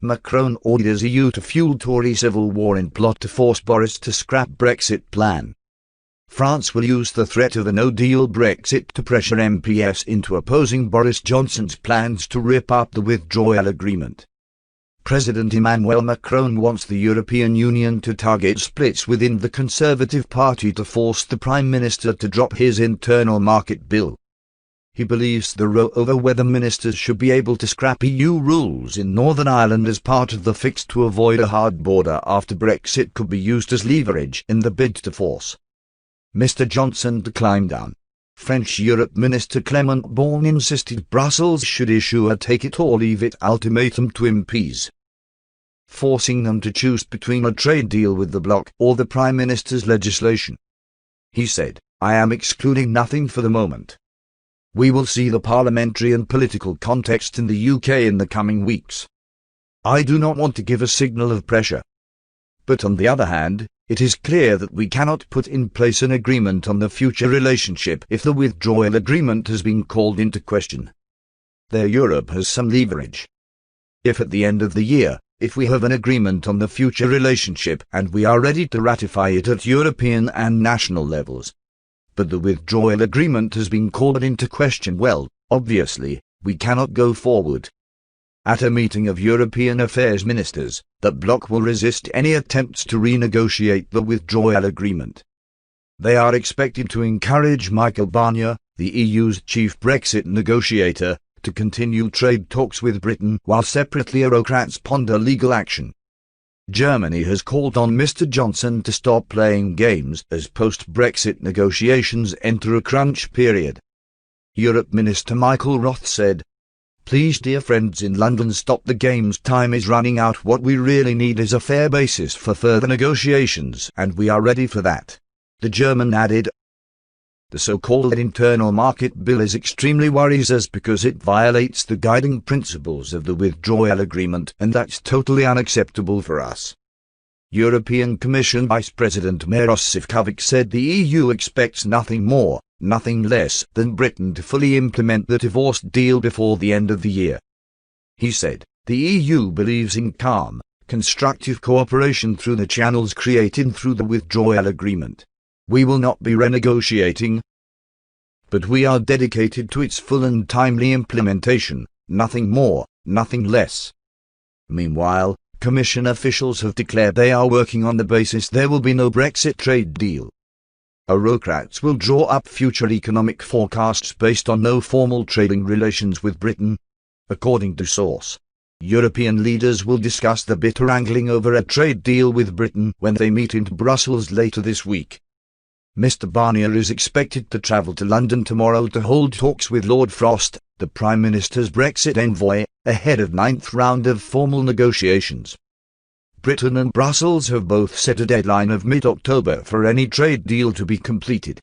Macron orders EU to fuel Tory civil war in plot to force Boris to scrap Brexit plan. France will use the threat of a no-deal Brexit to pressure MPs into opposing Boris Johnson's plans to rip up the withdrawal agreement. President Emmanuel Macron wants the European Union to target splits within the Conservative Party to force the Prime Minister to drop his internal market bill. He believes the row over whether ministers should be able to scrap EU rules in Northern Ireland as part of the fix to avoid a hard border after Brexit could be used as leverage in the bid to force Mr. Johnson to climb down. French Europe Minister Clement Beaune insisted Brussels should issue a take-it-or-leave-it ultimatum to MPs, forcing them to choose between a trade deal with the bloc or the Prime Minister's legislation. He said, "I am excluding nothing for the moment. We will see the parliamentary and political context in the UK in the coming weeks. I do not want to give a signal of pressure. But on the other hand, it is clear that we cannot put in place an agreement on the future relationship if the withdrawal agreement has been called into question. There Europe has some leverage. If at the end of the year, if we have an agreement on the future relationship and we are ready to ratify it at European and national levels, but the withdrawal agreement has been called into question, well, obviously, we cannot go forward." At a meeting of European Affairs Ministers, the bloc will resist any attempts to renegotiate the withdrawal agreement. They are expected to encourage Michel Barnier, the EU's chief Brexit negotiator, to continue trade talks with Britain while separately Eurocrats ponder legal action. Germany has called on Mr. Johnson to stop playing games as post-Brexit negotiations enter a crunch period. Europe Minister Michael Roth said, "Please, dear friends in London, stop the games. Time is running out. What we really need is a fair basis for further negotiations, and we are ready for that." The German added, "The so-called internal market bill is extremely worries us because it violates the guiding principles of the withdrawal agreement, and that's totally unacceptable for us." European Commission Vice President Maros Sefcovic said the EU expects nothing more, nothing less than Britain to fully implement the divorce deal before the end of the year. He said, "The EU believes in calm, constructive cooperation through the channels created through the withdrawal agreement. We will not be renegotiating, but we are dedicated to its full and timely implementation, nothing more, nothing less." Meanwhile, Commission officials have declared they are working on the basis there will be no Brexit trade deal. Eurocrats will draw up future economic forecasts based on no formal trading relations with Britain. According to source, European leaders will discuss the bitter wrangling over a trade deal with Britain when they meet in Brussels later this week. Mr. Barnier is expected to travel to London tomorrow to hold talks with Lord Frost, the Prime Minister's Brexit envoy, ahead of 9th round of formal negotiations. Britain and Brussels have both set a deadline of mid-October for any trade deal to be completed.